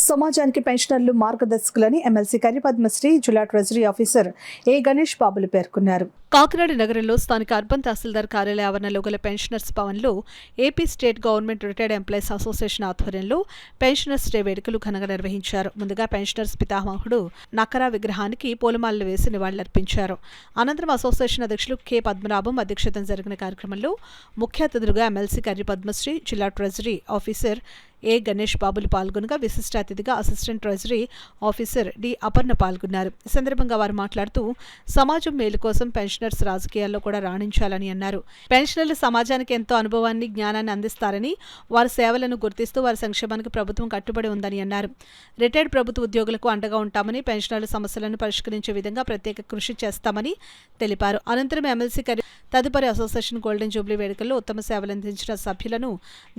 సమాజానికి పెన్షనర్లు మార్గదర్శకులని ఎమ్మెల్సీ కర్రి పద్మశ్రీ జిల్లా ట్రెజరీ ఆఫీసర్ ఏ గణేష్ బాబులు పేర్కొన్నారు. కాకినాడ నగరంలో స్థానిక అర్బన్ తహసీల్దార్ కార్యాలయ ఆవరణలో గల పెన్షనర్స్ భవన్లో AP state government retired employees association ఆధ్వర్యంలో పెన్షనర్స్ డే వేడుకలు ఘనంగా నిర్వహించారు. ముందుగా పెన్షనర్స్ పితామహుడు నక్కరా విగ్రహానికి పూలమాలలు వేసి నివాళులర్పించారు. అనంతరం అసోసియేషన్ అధ్యక్షులు కె పద్మనాభం అధ్యక్షతన జరిగిన కార్యక్రమంలో ముఖ్య అతిథులుగా ఎమ్మెల్సీ కర్రి పద్మశ్రీ జిల్లా ట్రెజరీ ఆఫీసర్ ఏ గణేష్ బాబులు పాల్గొనగా విశిష్ట అతిథిగా assistant treasury officer D Aparna పాల్గొన్నారు. ఈ సందర్భంగా వారు మాట్లాడుతూ సమాజం మేలు కోసం పెన్షనర్స్ రాజకీయాల్లో కూడా రాణించాలని అన్నారు. పెన్షనర్లు సమాజానికి ఎంతో అనుభవాన్ని, జ్ఞానాన్ని అందిస్తారని, వారి సేవలను గుర్తిస్తూ వారి సంక్షేమానికి ప్రభుత్వం కట్టుబడి ఉందని అన్నారు. రిటైర్డ్ ప్రభుత్వ ఉద్యోగులకు అండగా ఉంటామని, పెన్షనర్ల సమస్యలను పరిష్కరించే విధంగా ప్రత్యేక కృషి చేస్తామని తెలిపారు. అనంతరం ఎమ్మెల్సీ తదుపరి అసోసియేషన్ గోల్డెన్ జూబ్లీ వేడుకల్లో ఉత్తమ సేవలందించిన సభ్యులను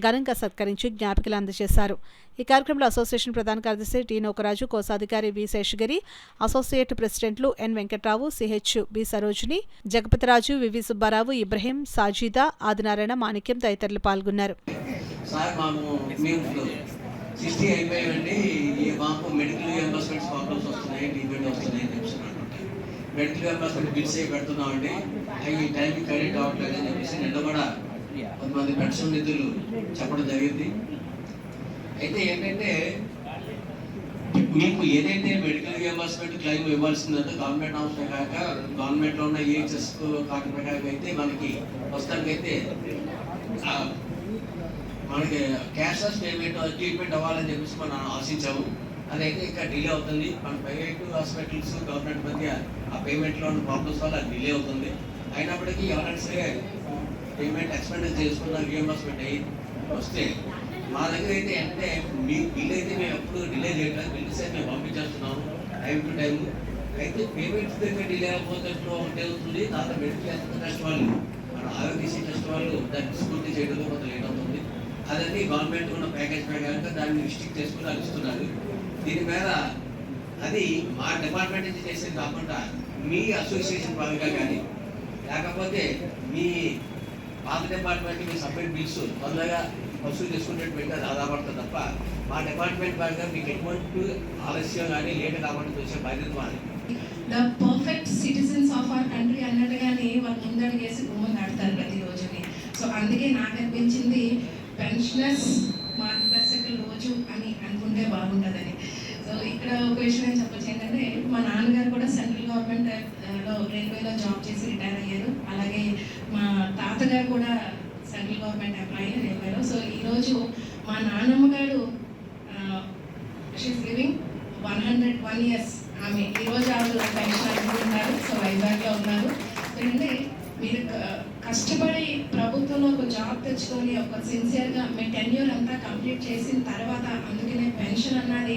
ఘనంగా సత్కరించి జ్ఞాపికలు అందజేశారు. ఈ కార్యక్రమంలో అసోసియేషన్ ప్రధాన కార్యదర్శి టి నోకరాజు, కోశాధికారి వి శేషగిరి, అసోసియేట్ ప్రెసిడెంట్లు N Venkatrao, C H B Sarojini, Jagapathiraju, V V Subbarao, Ibrahim, Sajida, Adinarayana, Manikyam తదితరులు పాల్గొన్నారు. మెడికల్ రియంబర్స్మెంట్ బిల్స్ పెడుతున్నామండి. అవి టైంకి క్రెడిట్ అవ్వట్లేదని చెప్పేసి నిన్న కూడా కొంతమంది పెన్షన్ నిధులు చెప్పడం జరిగింది. అయితే ఏంటంటే మీకు ఏదైతే మెడికల్ రియంబర్స్మెంట్ క్లెయిమ్ ఇవ్వాల్సిందో గవర్నమెంట్ హౌస్ కాక గవర్నమెంట్లో ఉన్న ఈహెచ్ఎస్ కాక ప్రకారం అయితే మనకి ప్రస్తుతానికైతే మనకి క్యాష్లెస్ పేమెంట్ ట్రీట్మెంట్ అవ్వాలని చెప్పేసి మనం ఆశించాము. అదైతే ఇంకా డిలే అవుతుంది. మన ప్రైవేట్ హాస్పిటల్స్ గవర్నమెంట్ మధ్య ఆ పేమెంట్లో ఉన్న ప్రాబ్లమ్స్ వల్ల డిలే అవుతుంది. అయినప్పటికీ ఎవరైనా సరే పేమెంట్ ఎక్స్పెండిచర్ చేసుకున్న రియంబర్స్మెంట్ అయ్యి వస్తే మా దగ్గర అయితే అంటే మీ బిల్ అయితే మేము ఎప్పుడు డిలే చేయట్లేదు. బిల్స్ అయితే మేము పంపించేస్తున్నాము టైం టు టైం. అయితే పేమెంట్స్ దగ్గర డిలే అయిపోతే ఒకటి అవుతుంది. తర్వాత మెడికల్ హెల్త్ టెస్ట్ వాళ్ళు, మన ఆరోగ్యశ్రీ టెస్ట్ వాళ్ళు దాన్ని స్కూటీ చేయడంలో కొంత లేట్ అవుతుంది. అదన్నీ గవర్నమెంట్ ఉన్న ప్యాకేజ్ ప్రకారంగా దాన్ని రిస్ట్రిక్ట్ చేసుకుని వాళ్ళు ఇస్తున్నారు. దీని మీద అది మా డిపార్ట్మెంట్ నుంచి చేసేది కాకుండా మీ అసోసియేషన్ పరంగా కానీ లేకపోతే మీ పాత డిపార్ట్మెంట్ మీ సపరేట్ బిల్స్ తొందరగా వసూలు చేసుకునేటువంటి అది ఆధారపడుతుంది తప్ప మా డిపార్ట్మెంట్ పరంగా మీకు ఎటువంటి ఆలస్యం కానీ లేట్ కాబట్టి వచ్చే బాధ్యత మాది. The perfect citizens of our country అన్నట్టుగానే వాళ్ళు ముందడుగేసి గుమ్మం ఆడతారు ప్రతిరోజుని. సో అందుకే నాకు అనిపించింది పెన్షనర్స్ మార్గదర్శకుల రోజు అని అనుకుంటే బాగుంటుందని. సో ఇక్కడ ఒక విషయం నేను చెప్పొచ్చు ఏంటంటే మా నాన్నగారు కూడా సెంట్రల్ గవర్నమెంట్లో రైల్వేలో జాబ్ చేసి రిటైర్ అయ్యారు. అలాగే మా తాతగారు కూడా సెంట్రల్ గవర్నమెంట్ ఎంప్లాయీ రైల్వేలో. సో ఈరోజు మా నాన్నమ్మ గారు షీఈస్ లివింగ్ 101 years. ఆమె ఈరోజు ఆవిడ పెన్షన్ అనుకుంటున్నారు. సో వైజాగ్లో ఉన్నారు. ఎందుకంటే మీరు కష్టపడి ప్రభుత్వంలో ఒక జాబ్ తెచ్చుకొని ఒక సిన్సియర్గా మీ టెన్యూర్ అంతా కంప్లీట్ చేసిన తర్వాత అందుకనే పెన్షన్ అన్నది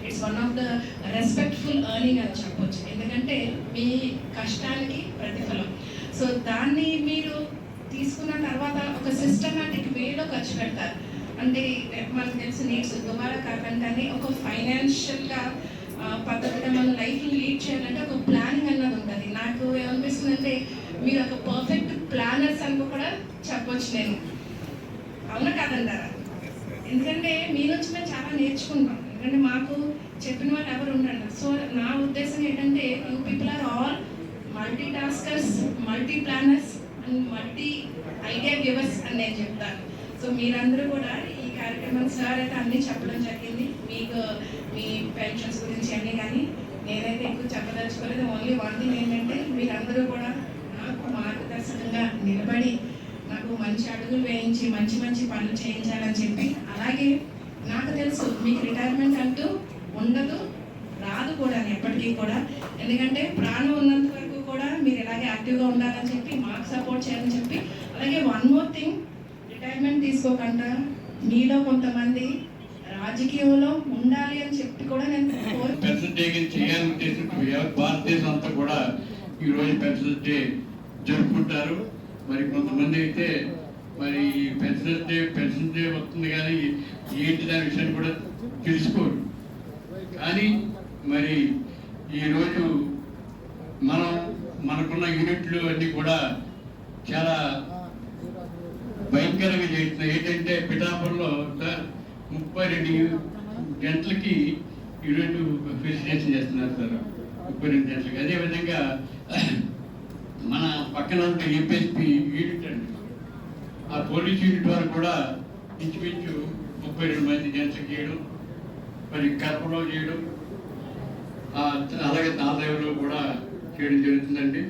it's one of the respectful earning అని చెప్పొచ్చు. ఎందుకంటే మీ కష్టానికి ప్రతిఫలం. సో దాన్ని మీరు తీసుకున్న తర్వాత ఒక సిస్టమాటిక్ వేలో ఖర్చు పెడతారు. అంటే మనకు తెలిసిన నీడ్స్ దుబారా కాకుండా ఒక ఫైనాన్షియల్గా పద్ధతిగా మన లైఫ్ని లీడ్ చేయాలంటే ఒక ప్లానింగ్ అన్నది ఉంటుంది. నాకు ఏమనిపిస్తుందంటే మీరు ఒక పర్ఫెక్ట్ ప్లానర్స్ అని కూడా చెప్పొచ్చు నేను. అవునా కాదంటారా? ఎందుకంటే మీ నుంచి మేము చాలా నేర్చుకుంటాం. ఎందుకంటే మాకు చెప్పిన వాళ్ళు ఎవరు ఉండరు. సో నా ఉద్దేశం ఏంటంటే you people are all multi taskers, multi planners and multi idea givers అని నేను చెప్తాను. సో మీరందరూ కూడా ఈ కార్యక్రమం సార్ అయితే అన్నీ చెప్పడం జరిగింది. మీకు మీ పెన్షన్స్ గురించి అన్నీ, కానీ నేనైతే ఎక్కువ చెప్పదలుచుకోలేదు. ఓన్లీ వన్ థింగ్ ఏంటంటే మీరందరూ కూడా నాకు మార్గదర్శకంగా నిలబడి నాకు మంచి అడుగులు వేయించి మంచి మంచి పనులు చేయించాలని చెప్పి, అలాగే నాకు తెలుసు మీకు రిటైర్మెంట్ అంటూ ఉండదు, రాదు కూడా ఎప్పటికీ కూడా. ఎందుకంటే ప్రాణం ఉన్నంత వరకు కూడా మీరు ఇలాగే యాక్టివ్గా ఉండాలని చెప్పి మాకు సపోర్ట్ చేయాలని చెప్పి, అలాగే వన్ మోర్ థింగ్, రిటైర్మెంట్ తీసుకోకుండా మీలో కొంతమంది రాజకీయంలో ఉండాలి అని చెప్పి కూడా నేను భారతదేశం అంతా కూడా ఈరోజు పెన్షన్ డే జరుపుకుంటారు. మరి కొంతమంది అయితే మరి పెన్షన్ డే వస్తుంది కానీ ఏంటి దాని విషయాన్ని కూడా తెలుసుకోరు. కానీ మరి ఈరోజు మనకున్న యూనిట్లు అన్నీ కూడా చాలా భయంకరంగా చేస్తున్నాయి. ఏంటంటే పిఠాపురంలో 32 గంటలకి ఈరోజు ఫెసిలిటేషన్ చేస్తున్నారు సార్, 32 గంటలకి. అదేవిధంగా మన పక్కన ఉన్న ఏపీఎస్పీ యూనిట్ అండి, ఆ పోలీస్ యూనిట్ వారు కూడా ఇంచుమించు 32 మంది గంటలకు చేయడం, మరి కడపలో చేయడం, అలాగే తాళరేవులో కూడా చేయడం జరుగుతుందండి.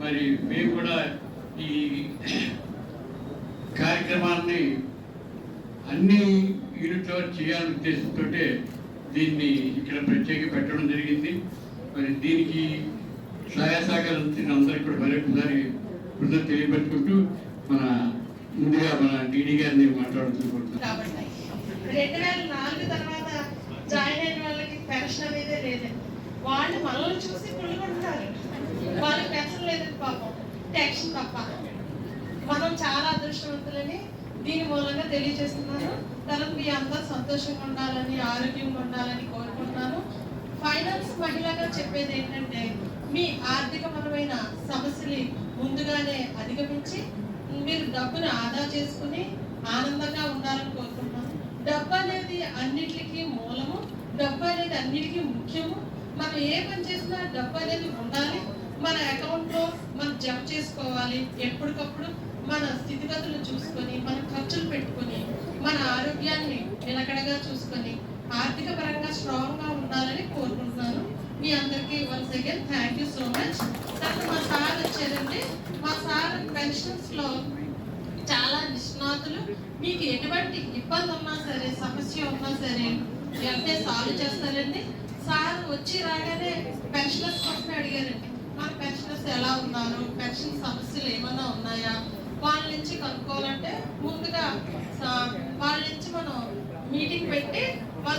మరి మేము కూడా ఈ కార్యక్రమాన్ని అన్ని యూనిట్లో చేయాలనే ఉద్దేశంతో దీన్ని ఇక్కడ ప్రత్యేక పెట్టడం జరిగింది. మరి దీనికి సహాయ సహకారం అందరికీ కూడా మరొకసారి కృతజ్ఞతలు తెలియపెట్టుకుంటూ ముందుగా మన డీడీ గారిని మాట్లాడుతున్నాం. కాబట్టి 2004 తర్వాత జాయిన్ అయిన వాళ్ళకి పెన్షన్ అనేది లేదండి. వాళ్ళు మనల్ని చూసి కుళ్ళుకుంటారు, వాళ్ళకి పెన్షన్ లేదండి పాపం, ట్యాక్షన్ తప్ప. మనం చాలా అదృష్టవంతులని దీని మూలంగా తెలియజేస్తున్నాను. తర్వాత మీ అందరూ సంతోషంగా ఉండాలని, ఆరోగ్యంగా ఉండాలని కోరుకుంటున్నాను. ఫైనాన్స్ మహిళగా చెప్పేది ఏంటంటే, మీ ఆర్థికపరమైన సమస్యలు ముందుగానే అధిగమించి మీరు డబ్బును ఆదా చేసుకుని ఆనందంగా ఉండాలని కోరుకుంటున్నాను. డబ్బు అనేది అన్నిటికీ మూలము, డబ్బు అనేది అన్నిటికీ ముఖ్యము. మనం ఏ పని చేసినా డబ్బు అనేది ఉండాలి. మన అకౌంట్లో మనం జమ చేసుకోవాలి. ఎప్పటికప్పుడు మన స్థితిగతులు చూసుకొని, మన ఖర్చులు పెట్టుకొని, మన ఆరోగ్యాన్ని నిలకడగా చూసుకొని ఆర్థిక పరంగా స్ట్రాంగ్గా ఉండాలని కోరుకుంటున్నాను. మీ అందరికీ once again thank you so much. తర్వాత మా సార్ వచ్చారండి. మా సార్ పెన్షన్స్లో చాలా నిష్ణాతులు. మీకు ఎటువంటి ఇబ్బంది ఉన్నా సరే, సమస్య ఉన్నా సరే వెంటనే సాల్వ్ చేస్తారండి. సార్ వచ్చి రాగానే పెన్షనర్స్ కోసం అడిగారండి, మన పెన్షనర్స్ ఎలా ఉన్నారు, పెన్షన్ సమస్యలు ఏమైనా ఉన్నాయా, వాళ్ళ నుంచి కనుక్కోవాలంటే ముందుగా వాళ్ళ నుంచి మనం మీటింగ్ పెట్టి వాళ్ళ